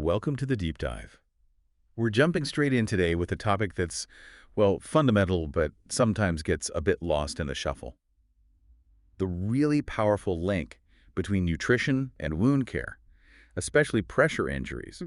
Welcome to the deep dive. We're jumping straight in today with a topic that's, well, fundamental, but sometimes gets a bit lost in the shuffle. The really powerful link between nutrition and wound care, especially pressure injuries.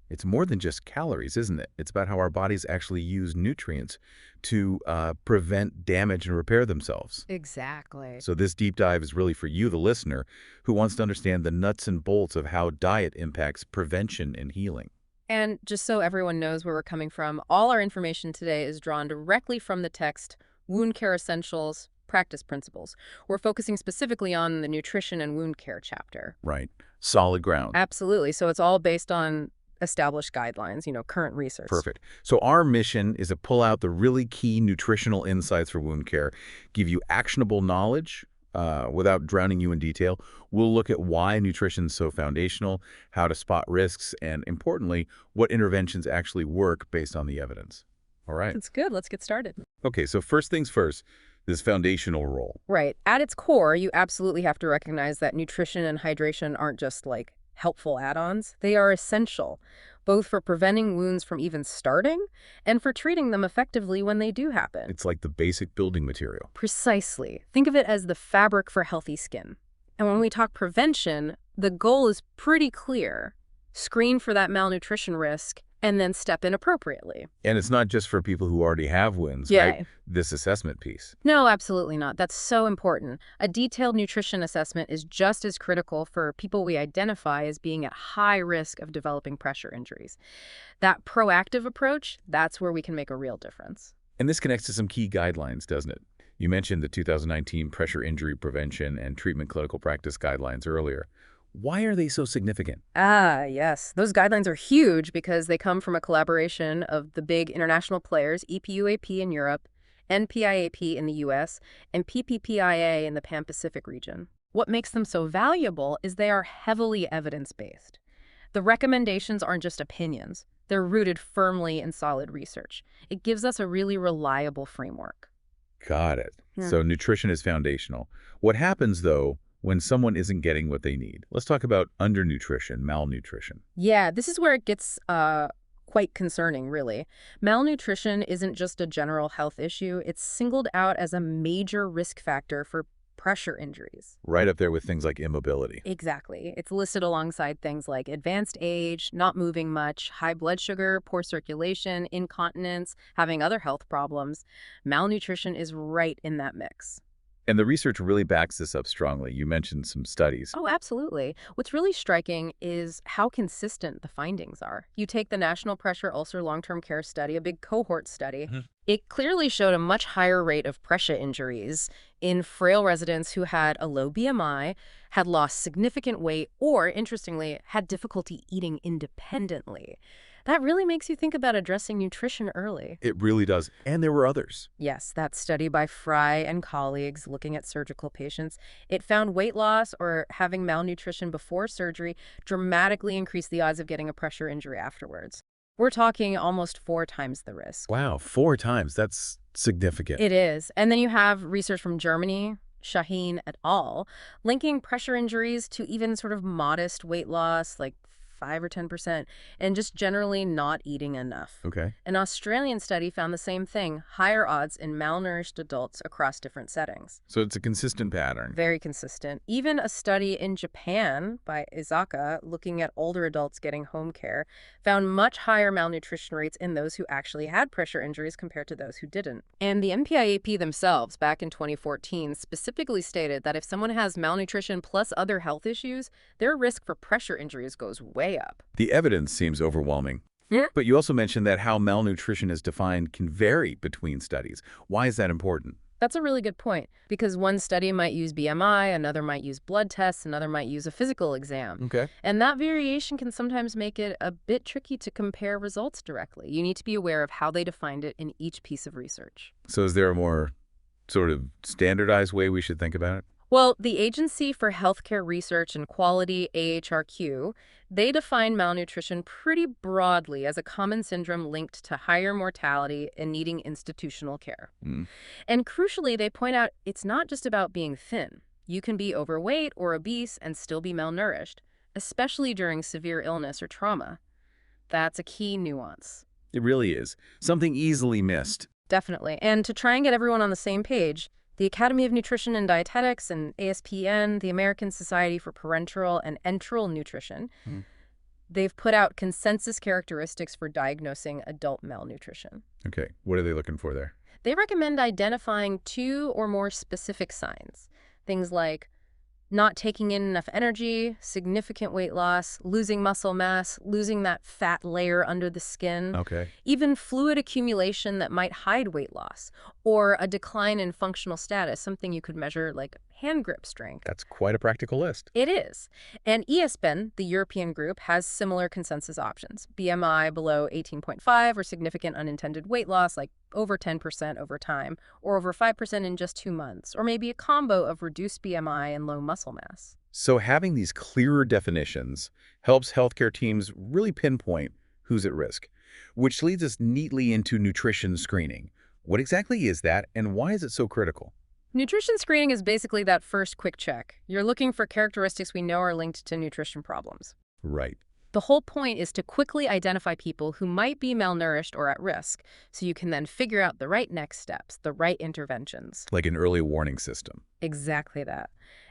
It's more than just calories, isn't it? It's about how our bodies actually use nutrients to prevent damage and repair themselves. Exactly. So this deep dive is really for you, the listener, who wants to understand the nuts and bolts of how diet impacts prevention and healing. And just so everyone knows where we're coming from, all our information today is drawn directly from the text Wound Care Essentials, Practice Principles. We're focusing specifically on the nutrition and wound care chapter. Right. Solid ground. Absolutely. So it's all based on established guidelines, current research. Perfect. So our mission is to pull out the really key nutritional insights for wound care, give you actionable knowledge without drowning you in detail. We'll look at why nutrition is so foundational, how to spot risks, and importantly, what interventions actually work based on the evidence. All right. That's good. Let's get started. Okay, so first things first, this foundational role. Right. At its core, you absolutely have to recognize that nutrition and hydration aren't just like helpful add-ons. They are essential, both for preventing wounds from even starting and for treating them effectively when they do happen. It's like the basic building material. Precisely. Think of it as the fabric for healthy skin. And when we talk prevention, the goal is pretty clear. Screen for that malnutrition risk and then step in appropriately. And it's not just for people who already have wounds, right? This assessment piece. No, absolutely not. That's so important. A detailed nutrition assessment is just as critical for people we identify as being at high risk of developing pressure injuries. That proactive approach, that's where we can make a real difference. And this connects to some key guidelines, doesn't it? You mentioned the 2019 Pressure Injury Prevention and Treatment Clinical Practice Guidelines earlier. Why are they so significant? Ah, yes. Those guidelines are huge because they come from a collaboration of the big international players, EPUAP in Europe, NPIAP in the US, and PPPIA in the Pan-Pacific region. What makes them so valuable is they are heavily evidence-based. The recommendations aren't just opinions. They're rooted firmly in solid research. It gives us a really reliable framework. Got it. So nutrition is foundational. What happens, though, when someone isn't getting what they need? Let's talk about undernutrition, malnutrition. Yeah, this is where it gets quite concerning, really. Malnutrition isn't just a general health issue. It's singled out as a major risk factor for pressure injuries. Right up there with things like immobility. Exactly. It's listed alongside things like advanced age, not moving much, high blood sugar, poor circulation, incontinence, having other health problems. Malnutrition is right in that mix. And the research really backs this up strongly. You mentioned some studies. Oh, absolutely. What's really striking is how consistent the findings are. You take the National Pressure Ulcer Long-Term Care Study, a big cohort study. It clearly showed a much higher rate of pressure injuries in frail residents who had a low BMI, had lost significant weight, or, interestingly, had difficulty eating independently. That really makes you think about addressing nutrition early. It really does. And there were others. Yes, that study by Fry and colleagues looking at surgical patients, it found weight loss or having malnutrition before surgery dramatically increased the odds of getting a pressure injury afterwards. We're talking almost 4 times the risk. Wow, 4 times. That's significant. It is. And then you have research from Germany, Shaheen et al., linking pressure injuries to even sort of modest weight loss, like 5 or 10%, and just generally not eating enough. Okay. An Australian study found the same thing, higher odds in malnourished adults across different settings. So it's a consistent pattern. Very consistent. Even a study in Japan by Izaka looking at older adults getting home care found much higher malnutrition rates in those who actually had pressure injuries compared to those who didn't. And the NPIAP themselves, back in 2014, specifically stated that if someone has malnutrition plus other health issues, their risk for pressure injuries goes way up. The evidence seems overwhelming. Yeah. But you also mentioned that how malnutrition is defined can vary between studies. Why is that important? That's a really good point, because one study might use BMI, another might use blood tests, another might use a physical exam. Okay. And that variation can sometimes make it a bit tricky to compare results directly. You need to be aware of how they defined it in each piece of research. So is there a more sort of standardized way we should think about it? Well, the Agency for Healthcare Research and Quality, AHRQ, they define malnutrition pretty broadly as a common syndrome linked to higher mortality and needing institutional care. And crucially, they point out it's not just about being thin. You can be overweight or obese and still be malnourished, especially during severe illness or trauma. That's a key nuance. It really is. Something easily missed. Definitely. And to try and get everyone on the same page, the Academy of Nutrition and Dietetics and ASPN, the American Society for Parenteral and Enteral Nutrition, they've put out consensus characteristics for diagnosing adult malnutrition. Okay, what are they looking for there? They recommend identifying 2 or more specific signs. Things like not taking in enough energy, significant weight loss, losing muscle mass, losing that fat layer under the skin, Okay. even fluid accumulation that might hide weight loss, or a decline in functional status, something you could measure like hand grip strength. That's quite a practical list. It is. And ESPN, the European group, has similar consensus options. BMI below 18.5 or significant unintended weight loss, like over 10% over time, or over 5% in just 2 months, or maybe a combo of reduced BMI and low muscle mass. So having these clearer definitions helps healthcare teams really pinpoint who's at risk, which leads us neatly into nutrition screening. What exactly is that, and why is it so critical? Nutrition screening is basically that first quick check. You're looking for characteristics we know are linked to nutrition problems. Right. The whole point is to quickly identify people who might be malnourished or at risk, so you can then figure out the right next steps, the right interventions. Like an early warning system. Exactly that.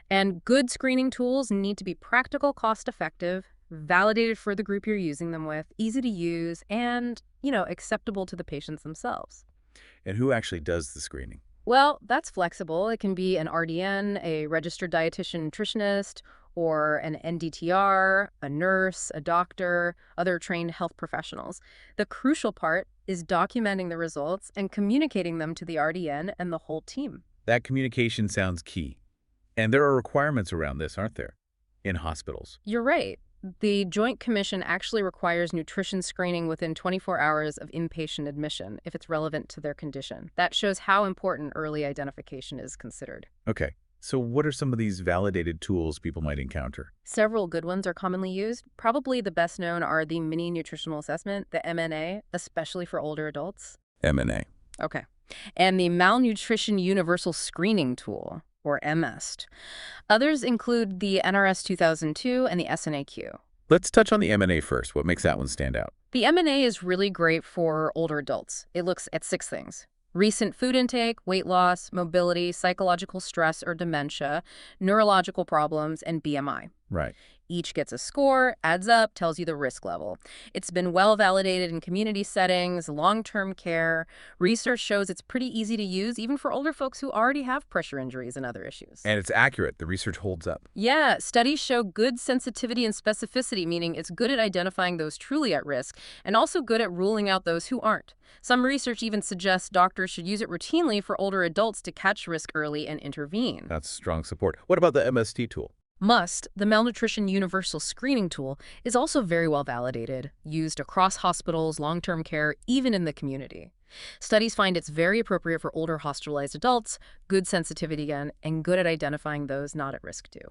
And good screening tools need to be practical, cost-effective, validated for the group you're using them with, easy to use, and, acceptable to the patients themselves. And who actually does the screening? Well, that's flexible. It can be an RDN, a Registered Dietitian Nutritionist, or an NDTR, a nurse, a doctor, other trained health professionals. The crucial part is documenting the results and communicating them to the RDN and the whole team. That communication sounds key. And there are requirements around this, aren't there? In hospitals. You're right. The Joint Commission actually requires nutrition screening within 24 hours of inpatient admission if it's relevant to their condition. That shows how important early identification is considered. Okay. So what are some of these validated tools people might encounter? Several good ones are commonly used. Probably the best known are the Mini Nutritional Assessment, the MNA, especially for older adults. MNA. Okay. And the Malnutrition Universal Screening Tool, or MST. Others include the NRS 2002 and the SNAQ. Let's touch on the MNA first. What makes that one stand out? The MNA is really great for older adults. It looks at 6 things: recent food intake, weight loss, mobility, psychological stress or dementia, neurological problems, and BMI. Right. Each gets a score, adds up, tells you the risk level. It's been well validated in community settings, long-term care. Research shows it's pretty easy to use, even for older folks who already have pressure injuries and other issues. And it's accurate. The research holds up. Yeah, studies show good sensitivity and specificity, meaning it's good at identifying those truly at risk and also good at ruling out those who aren't. Some research even suggests doctors should use it routinely for older adults to catch risk early and intervene. That's strong support. What about the MST tool? MUST, the Malnutrition Universal Screening Tool, is also very well validated, used across hospitals, long-term care, even in the community. Studies find it's very appropriate for older hospitalized adults, good sensitivity again, and good at identifying those not at risk too.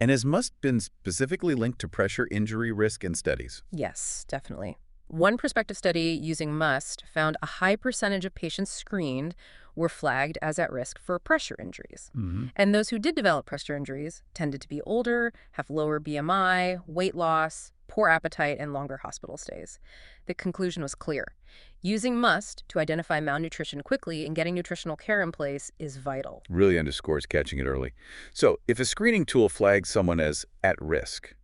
And has MUST been specifically linked to pressure injury risk in studies? Yes, definitely. One prospective study using MUST found a high percentage of patients screened were flagged as at risk for pressure injuries. And those who did develop pressure injuries tended to be older, have lower BMI, weight loss, poor appetite, and longer hospital stays. The conclusion was clear. Using MUST to identify malnutrition quickly and getting nutritional care in place is vital. Really underscores catching it early. So if a screening tool flags someone as at risk,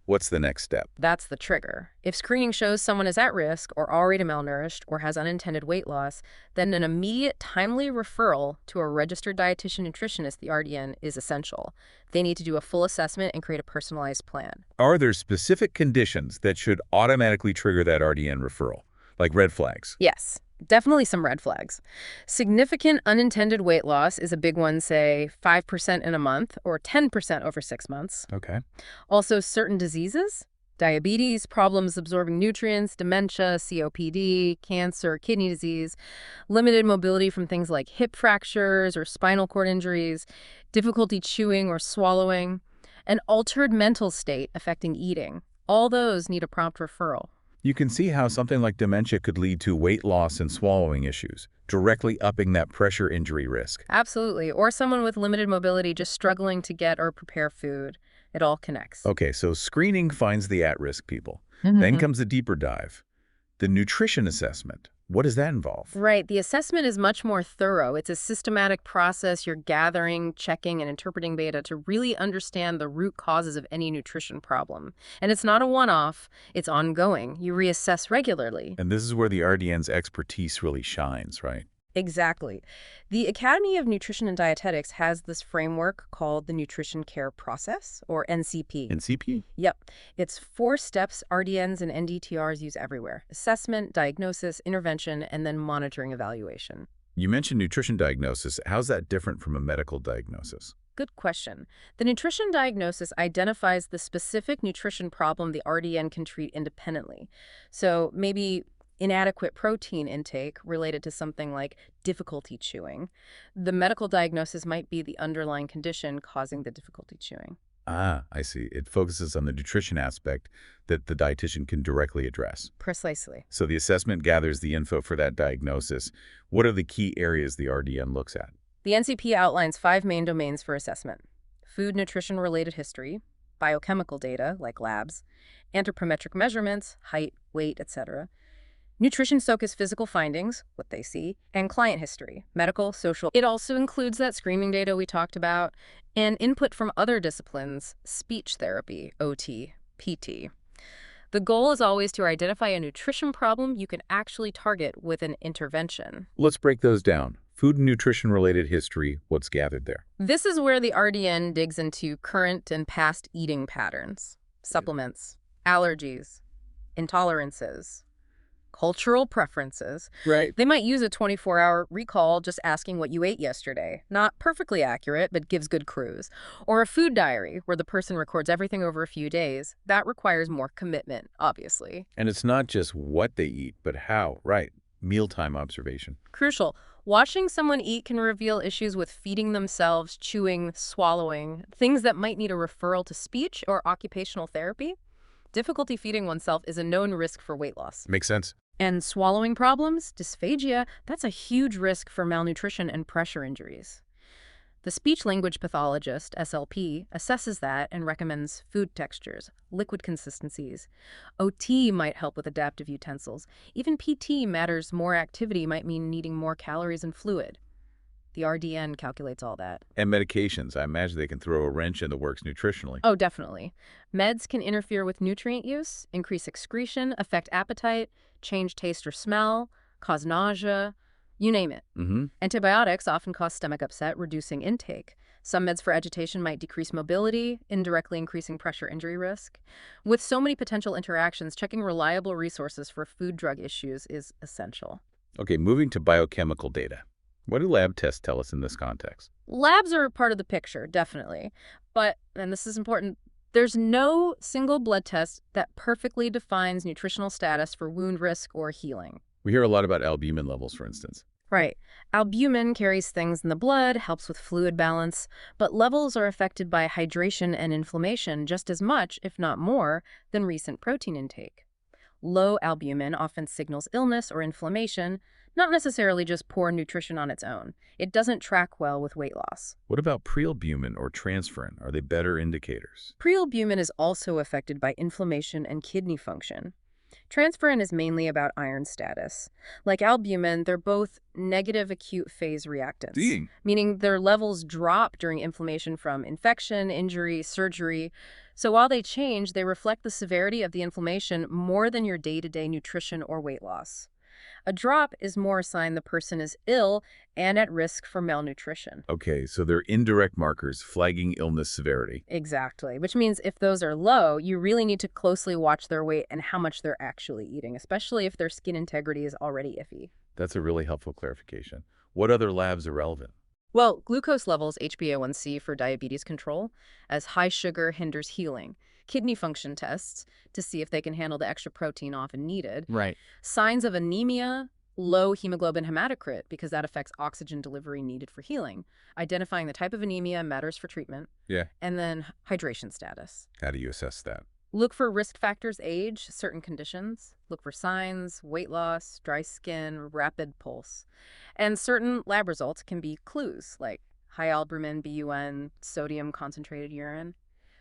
what's the next step? That's the trigger. If screening shows someone is at risk or already malnourished or has unintended weight loss, then an immediate, timely referral to a registered dietitian nutritionist, the RDN, is essential. They need to do a full assessment and create a personalized plan. Are there specific conditions that should automatically trigger that RDN referral, like red flags? Yes. Definitely some red flags. Significant unintended weight loss is a big one, say 5% in a month or 10% over 6 months. Okay. Also, certain diseases, diabetes, problems absorbing nutrients, dementia, COPD, cancer, kidney disease, limited mobility from things like hip fractures or spinal cord injuries, difficulty chewing or swallowing, an altered mental state affecting eating. All those need a prompt referral. You can see how something like dementia could lead to weight loss and swallowing issues, directly upping that pressure injury risk. Absolutely. Or someone with limited mobility just struggling to get or prepare food. It all connects. Okay, so screening finds the at-risk people. Then comes the deeper dive, the nutrition assessment. What does that involve? Right. The assessment is much more thorough. It's a systematic process. You're gathering, checking, and interpreting data to really understand the root causes of any nutrition problem. And it's not a one-off. It's ongoing. You reassess regularly. And this is where the RDN's expertise really shines, right? Exactly. The Academy of Nutrition and Dietetics has this framework called the Nutrition Care Process, or NCP. NCP? Yep. It's 4 steps RDNs and NDTRs use everywhere: assessment, diagnosis, intervention, and then monitoring evaluation. You mentioned nutrition diagnosis. How's that different from a medical diagnosis? Good question. The nutrition diagnosis identifies the specific nutrition problem the RDN can treat independently. So maybe inadequate protein intake related to something like difficulty chewing. The medical diagnosis might be the underlying condition causing the difficulty chewing. Ah, I see. It focuses on the nutrition aspect that the dietitian can directly address. Precisely. So the assessment gathers the info for that diagnosis. What are the key areas the RDN looks at? The NCP outlines 5 main domains for assessment: food nutrition-related history, biochemical data, like labs, anthropometric measurements, height, weight, etc., nutrition-focused physical findings, what they see, and client history, medical, social. It also includes that screening data we talked about and input from other disciplines, speech therapy, OT, PT. The goal is always to identify a nutrition problem you can actually target with an intervention. Let's break those down. Food and nutrition-related history, what's gathered there? This is where the RDN digs into current and past eating patterns, supplements, allergies, intolerances, cultural preferences. Right. They might use a 24-hour recall just asking what you ate yesterday. Not perfectly accurate, but gives good clues. Or a food diary, where the person records everything over a few days. That requires more commitment, obviously. And it's not just what they eat, but how, right? Mealtime observation. Crucial. Watching someone eat can reveal issues with feeding themselves, chewing, swallowing, things that might need a referral to speech or occupational therapy. Difficulty feeding oneself is a known risk for weight loss. Makes sense. And swallowing problems, dysphagia, that's a huge risk for malnutrition and pressure injuries. The speech-language pathologist, SLP, assesses that and recommends food textures, liquid consistencies. OT might help with adaptive utensils. Even PT matters. More activity might mean needing more calories and fluid. The RDN calculates all that. And medications, I imagine they can throw a wrench in the works nutritionally. Oh, definitely. Meds can interfere with nutrient use, increase excretion, affect appetite, change taste or smell, cause nausea, you name it. Antibiotics often cause stomach upset, reducing intake. Some meds for agitation might decrease mobility, indirectly increasing pressure injury risk. With so many potential interactions, checking reliable resources for food-drug issues is essential. Okay, moving to biochemical data. What do lab tests tell us in this context? Labs are part of the picture, definitely. But, and this is important, there's no single blood test that perfectly defines nutritional status for wound risk or healing. We hear a lot about albumin levels, for instance. Right. Albumin carries things in the blood, helps with fluid balance, but levels are affected by hydration and inflammation just as much, if not more, than recent protein intake. Low albumin often signals illness or inflammation, not necessarily just poor nutrition on its own. It doesn't track well with weight loss. What about prealbumin or transferrin? Are they better indicators? Prealbumin is also affected by inflammation and kidney function. Transferrin is mainly about iron status. Like albumin, they're both negative acute phase reactants, meaning their levels drop during inflammation from infection, injury, surgery. So while they change, they reflect the severity of the inflammation more than your day-to-day nutrition or weight loss. A drop is more a sign the person is ill and at risk for malnutrition. Okay, so they're indirect markers flagging illness severity. Exactly, which means if those are low, you really need to closely watch their weight and how much they're actually eating, especially if their skin integrity is already iffy. That's a really helpful clarification. What other labs are relevant? Well, glucose levels, HbA1c for diabetes control, as high sugar hinders healing. Kidney function tests to see if they can handle the extra protein often needed. Right. Signs of anemia, low hemoglobin hematocrit, because that affects oxygen delivery needed for healing. Identifying the type of anemia matters for treatment. Yeah. And then hydration status. How do you assess that? Look for risk factors: age, certain conditions. Look for signs: weight loss, dry skin, rapid pulse. And certain lab results can be clues, like high albumin, BUN, sodium concentrated urine.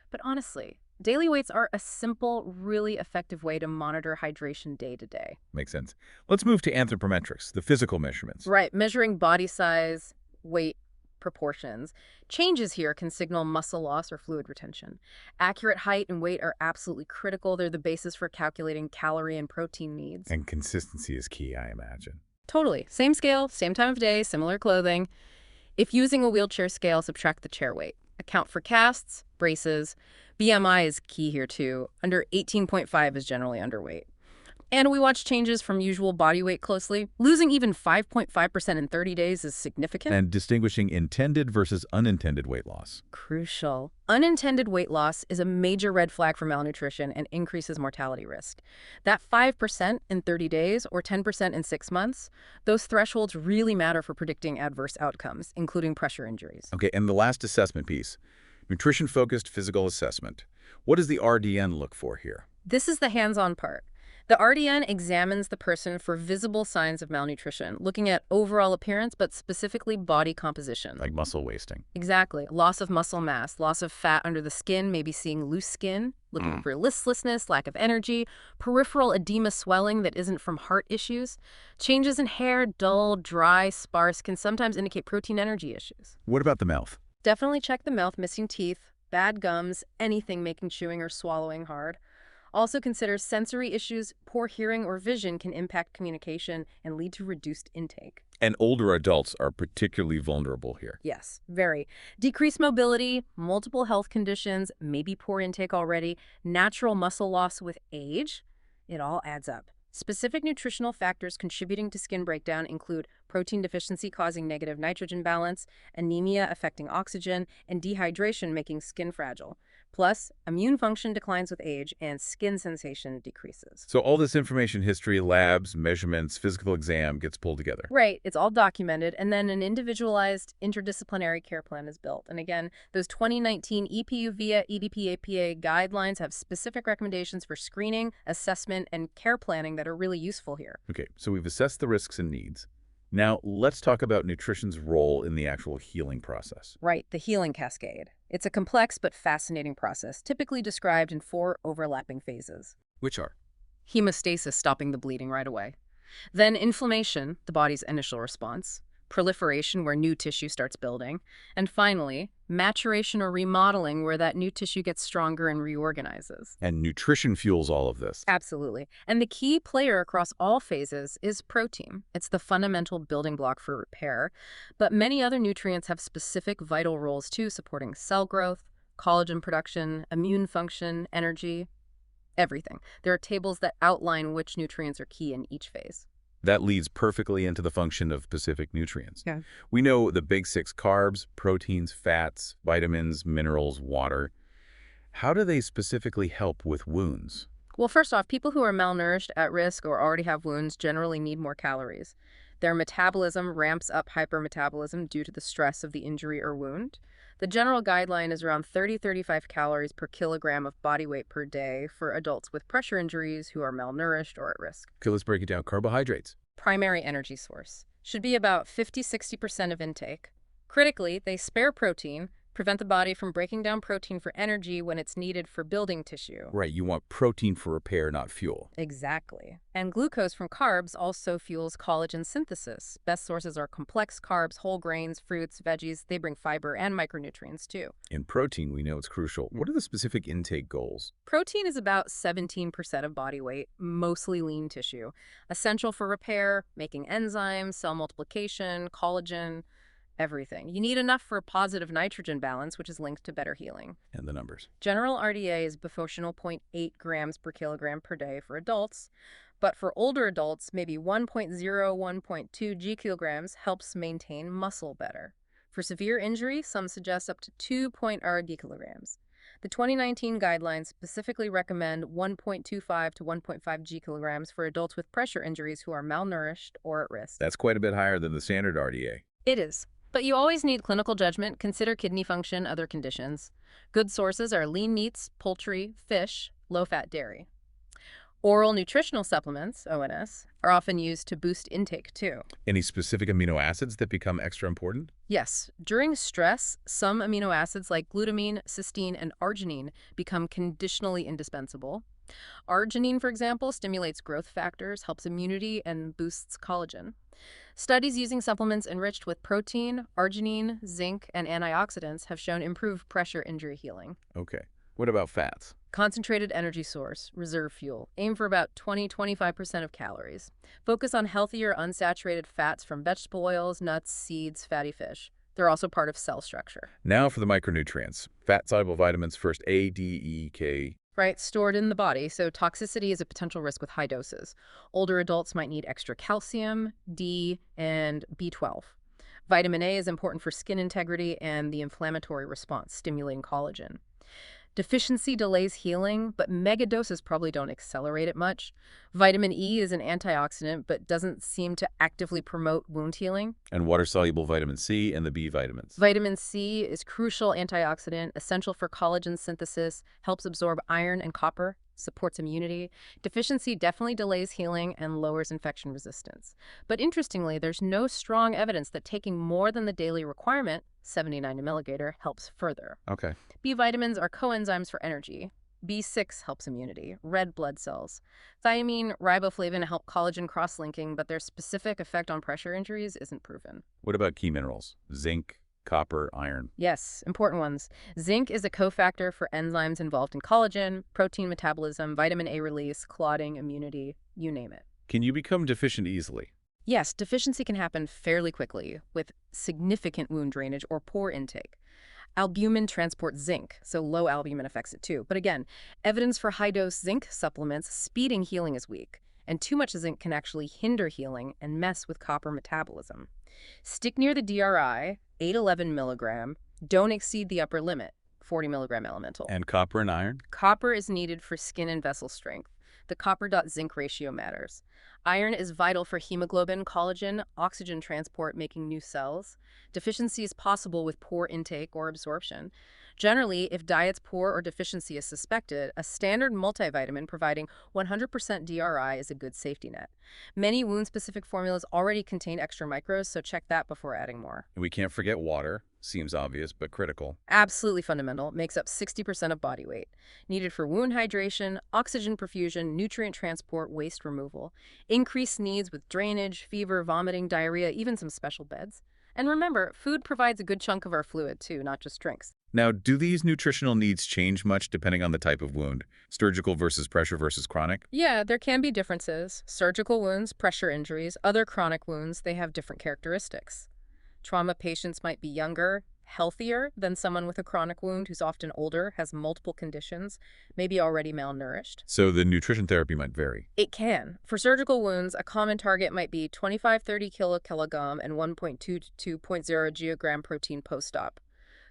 But honestly, Daily weights are a simple, really effective way to monitor hydration day to day. Makes sense. Let's move to anthropometrics, the physical measurements. Right, measuring body size, weight, proportions. Changes here can signal muscle loss or fluid retention. Accurate height and weight are absolutely critical. They're the basis for calculating calorie and protein needs. And consistency is key, I imagine. Totally. Same scale, same time of day, similar clothing. If using a wheelchair scale, subtract the chair weight. Account for casts, braces. BMI is key here too. Under 18.5 is generally underweight. And we watch changes from usual body weight closely. Losing even 5.5% in 30 days is significant. And distinguishing intended versus unintended weight loss. Crucial. Unintended weight loss is a major red flag for malnutrition and increases mortality risk. That 5% in 30 days or 10% in 6 months, those thresholds really matter for predicting adverse outcomes, including pressure injuries. Okay, and the last assessment piece, nutrition-focused physical assessment. What does the RDN look for here? This is the hands-on part. The RDN examines the person for visible signs of malnutrition, looking at overall appearance, but specifically body composition. Like muscle wasting. Exactly. Loss of muscle mass, loss of fat under the skin, maybe seeing loose skin, looking for listlessness, lack of energy, peripheral edema swelling that isn't from heart issues. Changes in hair, dull, dry, sparse, can sometimes indicate protein energy issues. What about the mouth? Definitely check the mouth, missing teeth, bad gums, anything making chewing or swallowing hard. Also consider sensory issues. Poor hearing or vision can impact communication and lead to reduced intake. And older adults are particularly vulnerable here. Yes, very. Decreased mobility, multiple health conditions, maybe poor intake already, natural muscle loss with age. It all adds up. Specific nutritional factors contributing to skin breakdown include protein deficiency causing negative nitrogen balance, anemia affecting oxygen, and dehydration making skin fragile. Plus, immune function declines with age and skin sensation decreases. So all this information, history, labs, measurements, physical exam gets pulled together. Right, it's all documented, and then an individualized interdisciplinary care plan is built. And again, those 2019 EPU via EDP-APA guidelines have specific recommendations for screening, assessment, and care planning that are really useful here. Okay, so we've assessed the risks and needs. Now, let's talk about nutrition's role in the actual healing process. Right, the healing cascade. It's a complex but fascinating process, typically described in 4 overlapping phases. Which are? Hemostasis, stopping the bleeding right away. Then inflammation, the body's initial response. Proliferation, where new tissue starts building. And finally, maturation or remodeling, where that new tissue gets stronger and reorganizes. And nutrition fuels all of this. Absolutely. And the key player across all phases is protein. It's the fundamental building block for repair. But many other nutrients have specific vital roles too, supporting cell growth, collagen production, immune function, energy, everything. There are tables that outline which nutrients are key in each phase. That leads perfectly into the function of specific nutrients. Yeah. We know the big 6 carbs, proteins, fats, vitamins, minerals, water. How do they specifically help with wounds? Well, first off, people who are malnourished, at risk, or already have wounds generally need more calories. Their metabolism ramps up hypermetabolism due to the stress of the injury or wound. The general guideline is around 30-35 calories per kilogram of body weight per day for adults with pressure injuries who are malnourished or at risk. Okay, let's break it down. Carbohydrates. Primary energy source. Should be about 50-60% of intake. Critically, they spare protein, prevent the body from breaking down protein for energy when it's needed for building tissue. Right, you want protein for repair, not fuel. Exactly. And glucose from carbs also fuels collagen synthesis. Best sources are complex carbs, whole grains, fruits, veggies. They bring fiber and micronutrients too. In protein, we know it's crucial. What are the specific intake goals? Protein is about 17% of body weight, mostly lean tissue. Essential for repair, making enzymes, cell multiplication, collagen, everything. You need enough for a positive nitrogen balance, which is linked to better healing. And the numbers. General RDA is bifunctional 0.8 grams per kilogram per day for adults, but for older adults, maybe 1.0, 1.2 g kilograms helps maintain muscle better. For severe injury, some suggest up to 2.0 d kilograms. The 2019 guidelines specifically recommend 1.25 to 1.5 g kilograms for adults with pressure injuries who are malnourished or at risk. That's quite a bit higher than the standard RDA. It is. But you always need clinical judgment. Consider kidney function, other conditions. Good sources are lean meats, poultry, fish, low-fat dairy. Oral nutritional supplements, ONS, are often used to boost intake too. Any specific amino acids that become extra important? Yes, during stress, some amino acids like glutamine, cysteine, and arginine become conditionally indispensable. Arginine, for example, stimulates growth factors, helps immunity, and boosts collagen. Studies using supplements enriched with protein, arginine, zinc, and antioxidants have shown improved pressure injury healing. Okay. What about fats? Concentrated energy source, reserve fuel. Aim for about 20–25% of calories. Focus on healthier, unsaturated fats from vegetable oils, nuts, seeds, fatty fish. They're also part of cell structure. Now for the micronutrients. Fat-soluble vitamins first, A, D, E, K. Right, stored in the body, so toxicity is a potential risk with high doses. Older adults might need extra calcium, D, and B12. Vitamin A is important for skin integrity and the inflammatory response, stimulating collagen. Deficiency delays healing, but mega doses probably don't accelerate it much. Vitamin E is an antioxidant, but doesn't seem to actively promote wound healing. And water-soluble vitamin C and the B vitamins. Vitamin C is crucial antioxidant, essential for collagen synthesis, helps absorb iron and copper, supports immunity. Deficiency definitely delays healing and lowers infection resistance. But interestingly, there's no strong evidence that taking more than the daily requirement, 79 milliliter, helps further. Okay. B vitamins are coenzymes for energy. B6 helps immunity, red blood cells. Thiamine, riboflavin help collagen cross-linking, but their specific effect on pressure injuries isn't proven. What about key minerals? Zinc, copper, iron. Yes, important ones. Zinc is a cofactor for enzymes involved in collagen, protein metabolism, vitamin A release, clotting, immunity, you name it. Can you become deficient easily? Yes, deficiency can happen fairly quickly with significant wound drainage or poor intake. Albumin transports zinc, so low albumin affects it too. But again, evidence for high-dose zinc supplements speeding healing is weak, and too much zinc can actually hinder healing and mess with copper metabolism. Stick near the DRI, 8–11 milligram. Don't exceed the upper limit, 40 milligram elemental. And copper and iron? Copper is needed for skin and vessel strength. The copper-zinc ratio matters. Iron is vital for hemoglobin, collagen, oxygen transport, making new cells. Deficiency is possible with poor intake or absorption. Generally, if diet's poor or deficiency is suspected, a standard multivitamin providing 100% DRI is a good safety net. Many wound-specific formulas already contain extra micros, so check that before adding more. And we can't forget water. Seems obvious, but critical. Absolutely fundamental. Makes up 60% of body weight. Needed for wound hydration, oxygen perfusion, nutrient transport, waste removal. Increased needs with drainage, fever, vomiting, diarrhea, even some special beds. And remember, food provides a good chunk of our fluid too, not just drinks. Now, do these nutritional needs change much depending on the type of wound? Surgical versus pressure versus chronic? Yeah, there can be differences. Surgical wounds, pressure injuries, other chronic wounds, they have different characteristics. Trauma patients might be younger, healthier than someone with a chronic wound who's often older, has multiple conditions, maybe already malnourished. So the nutrition therapy might vary. It can. For surgical wounds, a common target might be 25–30 kilogram and 1.2 to 2.0 geogram protein post-op.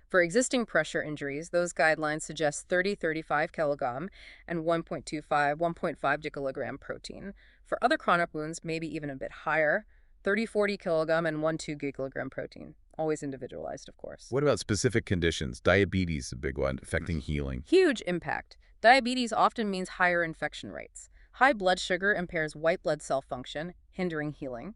For existing pressure injuries, those guidelines suggest 30–35 kilogram and 1.25–1.5 kilogram protein. For other chronic wounds, maybe even a bit higher, 30–40 kilogram and 1–2 gigagram protein. Always individualized, of course. What about specific conditions? Diabetes, a big one, affecting healing. Huge impact. Diabetes often means higher infection rates. High blood sugar impairs white blood cell function, hindering healing.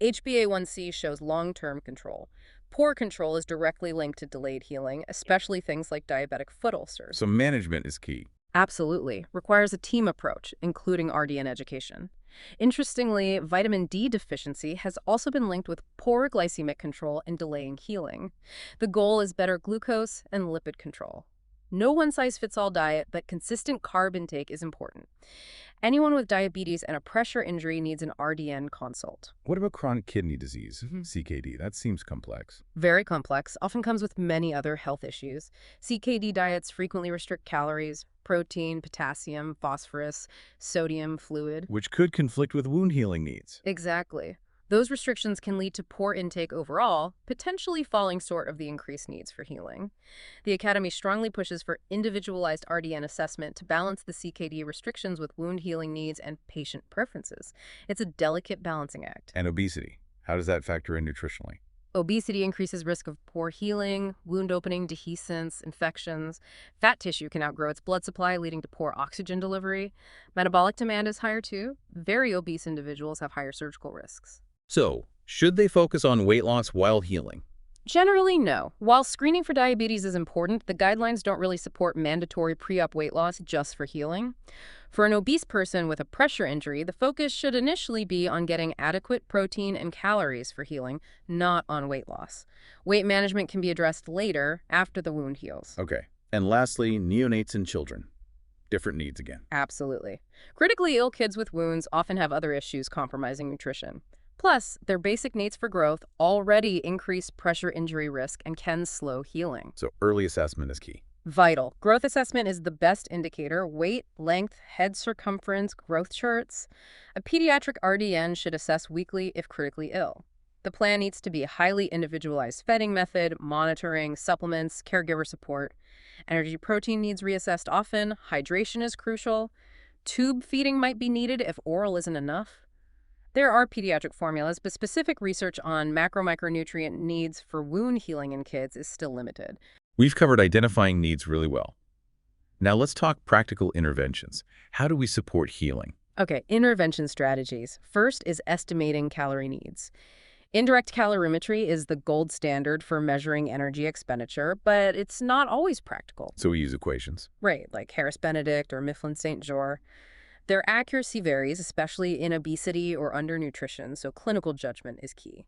HbA1c shows long-term control. Poor control is directly linked to delayed healing, especially things like diabetic foot ulcers. So management is key. Absolutely. Requires a team approach, including RDN education. Interestingly, vitamin D deficiency has also been linked with poor glycemic control and delaying healing. The goal is better glucose and lipid control. No one-size-fits-all diet, but consistent carb intake is important. Anyone with diabetes and a pressure injury needs an RDN consult. What about chronic kidney disease, CKD? That seems complex. Very complex, often comes with many other health issues. CKD diets frequently restrict calories, protein, potassium, phosphorus, sodium, fluid. Which could conflict with wound healing needs. Exactly. Those restrictions can lead to poor intake overall, potentially falling short of the increased needs for healing. The Academy strongly pushes for individualized RDN assessment to balance the CKD restrictions with wound healing needs and patient preferences. It's a delicate balancing act. And obesity. How does that factor in nutritionally? Obesity increases risk of poor healing, wound opening, dehiscence, infections. Fat tissue can outgrow its blood supply, leading to poor oxygen delivery. Metabolic demand is higher too. Very obese individuals have higher surgical risks. So, should they focus on weight loss while healing? Generally, no. While screening for diabetes is important, the guidelines don't really support mandatory pre-op weight loss just for healing. For an obese person with a pressure injury, the focus should initially be on getting adequate protein and calories for healing, not on weight loss. Weight management can be addressed later, after the wound heals. Okay. And lastly, neonates and children. Different needs again. Absolutely. Critically ill kids with wounds often have other issues compromising nutrition. Plus, their basic needs for growth already increase pressure injury risk and can slow healing. So early assessment is key. Vital. Growth assessment is the best indicator. Weight, length, head circumference, growth charts. A pediatric RDN should assess weekly if critically ill. The plan needs to be a highly individualized feeding method, monitoring, supplements, caregiver support. Energy protein needs reassessed often. Hydration is crucial. Tube feeding might be needed if oral isn't enough. There are pediatric formulas, but specific research on macro-micronutrient needs for wound healing in kids is still limited. We've covered identifying needs really well. Now let's talk practical interventions. How do we support healing? Okay, intervention strategies. First is estimating calorie needs. Indirect calorimetry is the gold standard for measuring energy expenditure, but it's not always practical. So we use equations. Right, like Harris-Benedict or Mifflin-St. Jean. Their accuracy varies, especially in obesity or undernutrition, so clinical judgment is key.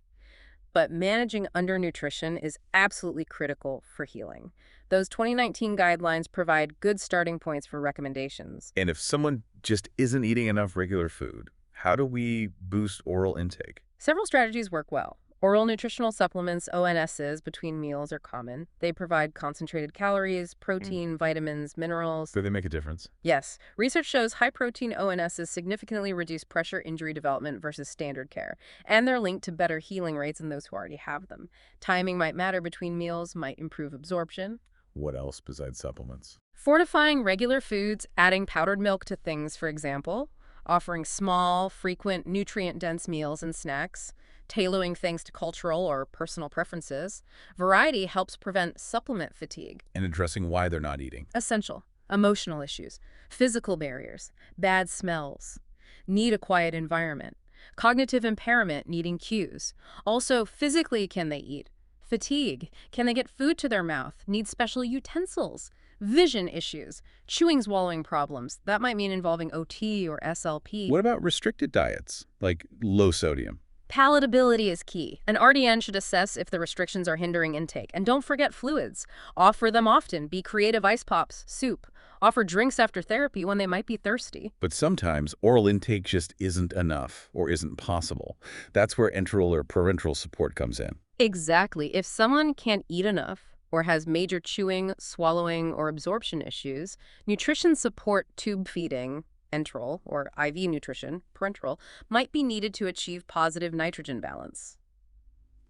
But managing undernutrition is absolutely critical for healing. Those 2019 guidelines provide good starting points for recommendations. And if someone just isn't eating enough regular food, how do we boost oral intake? Several strategies work well. Oral nutritional supplements, ONSs, between meals are common. They provide concentrated calories, protein, vitamins, minerals. Do they make a difference? Yes. Research shows high-protein ONSs significantly reduce pressure injury development versus standard care, and they're linked to better healing rates in those who already have them. Timing might matter between meals, might improve absorption. What else besides supplements? Fortifying regular foods, adding powdered milk to things, for example, offering small, frequent, nutrient-dense meals and snacks, tailoring things to cultural or personal preferences. Variety helps prevent supplement fatigue. And addressing why they're not eating. Essential. Emotional issues, physical barriers, bad smells, need a quiet environment, cognitive impairment needing cues. Also, physically, can they eat? Fatigue. Can they get food to their mouth? Need special utensils? Vision issues, chewing, swallowing problems. That might mean involving OT or SLP. What about restricted diets, like low sodium? Palatability is key. An RDN should assess if the restrictions are hindering intake. And don't forget fluids. Offer them often. Be creative: ice pops, soup. Offer drinks after therapy when they might be thirsty. But sometimes oral intake just isn't enough or isn't possible. That's where enteral or parenteral support comes in. Exactly. If someone can't eat enough or has major chewing, swallowing, or absorption issues, nutrition support, tube feeding, enteral, or IV nutrition, parenteral, might be needed to achieve positive nitrogen balance.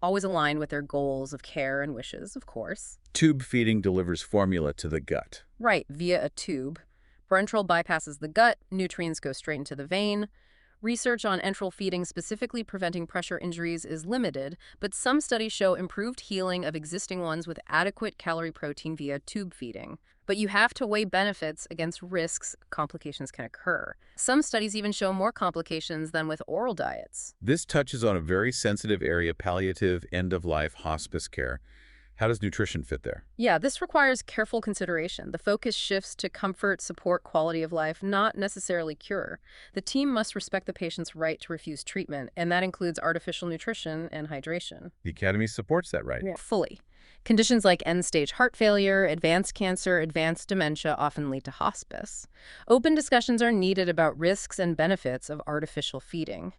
Always align with their goals of care and wishes, of course. Tube feeding delivers formula to the gut. Right, via a tube. Parenteral bypasses the gut, nutrients go straight into the vein. Research on enteral feeding specifically preventing pressure injuries is limited, but some studies show improved healing of existing ones with adequate calorie protein via tube feeding. But you have to weigh benefits against risks complications can occur. Some studies even show more complications than with oral diets. This touches on a very sensitive area: palliative, end-of-life, hospice care. How does nutrition fit there? Yeah, this requires careful consideration. The focus shifts to comfort, support, quality of life, not necessarily cure. The team must respect the patient's right to refuse treatment, and that includes artificial nutrition and hydration. The Academy supports that right. Yeah. Fully. Conditions like end-stage heart failure, advanced cancer, advanced dementia often lead to hospice. Open discussions are needed about risks and benefits of artificial feeding.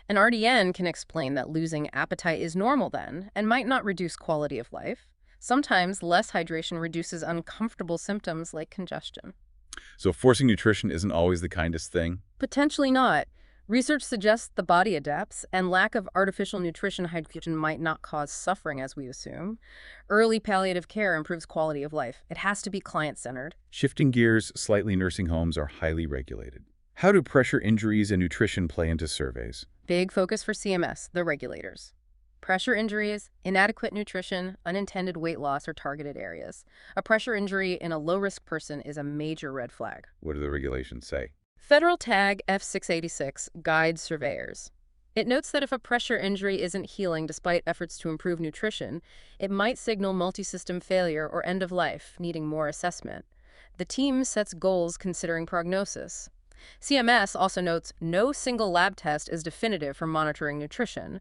An RDN can explain that losing appetite is normal then and might not reduce quality of life. Sometimes less hydration reduces uncomfortable symptoms like congestion. So forcing nutrition isn't always the kindest thing? Potentially not. Research suggests the body adapts, and lack of artificial nutrition hydration might not cause suffering as we assume. Early palliative care improves quality of life. It has to be client-centered. Shifting gears slightly, nursing homes are highly regulated. How do pressure injuries and nutrition play into surveys? Big focus for CMS, the regulators. Pressure injuries, inadequate nutrition, unintended weight loss are targeted areas. A pressure injury in a low-risk person is a major red flag. What do the regulations say? Federal Tag F686 guides surveyors. It notes that if a pressure injury isn't healing despite efforts to improve nutrition, it might signal multisystem failure or end of life, needing more assessment. The team sets goals considering prognosis. CMS also notes no single lab test is definitive for monitoring nutrition,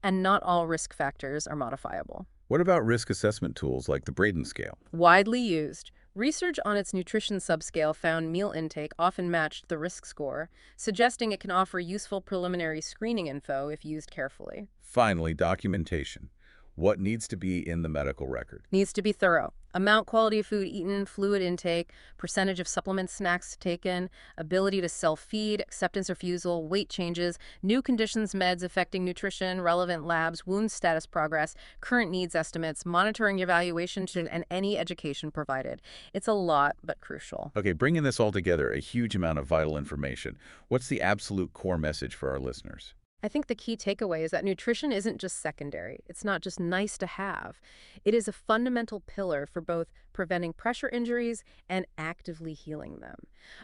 and not all risk factors are modifiable. What about risk assessment tools like the Braden scale? Widely used, research on its nutrition subscale found meal intake often matched the risk score, suggesting it can offer useful preliminary screening info if used carefully. Finally, documentation. What needs to be in the medical record? Needs to be thorough. Amount, quality of food eaten, fluid intake, percentage of supplements, snacks taken, ability to self-feed, acceptance refusal, weight changes, new conditions, meds affecting nutrition, relevant labs, wound status progress, current needs estimates, monitoring evaluation, and any education provided. It's a lot, but crucial. Okay, bringing this all together, a huge amount of vital information. What's the absolute core message for our listeners? I think the key takeaway is that nutrition isn't just secondary. It's not just nice to have. It is a fundamental pillar for both preventing pressure injuries and actively healing them.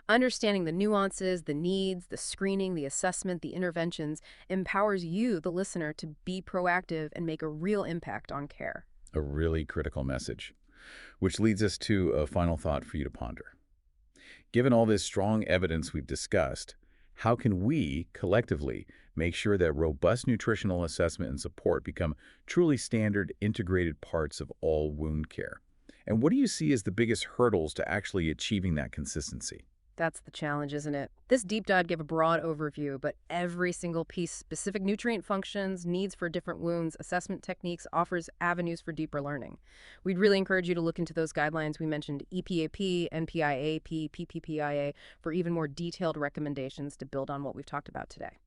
Understanding the nuances, the needs, the screening, the assessment, the interventions empowers you, the listener, to be proactive and make a real impact on care. A really critical message, which leads us to a final thought for you to ponder. Given all this strong evidence we've discussed, how can we, collectively, make sure that robust nutritional assessment and support become truly standard, integrated parts of all wound care? And what do you see as the biggest hurdles to actually achieving that consistency? That's the challenge, isn't it? This deep dive gave a broad overview, but every single piece, specific nutrient functions, needs for different wounds, assessment techniques, offers avenues for deeper learning. We'd really encourage you to look into those guidelines we mentioned, EPAP, NPIAP, PPPIA, for even more detailed recommendations to build on what we've talked about today.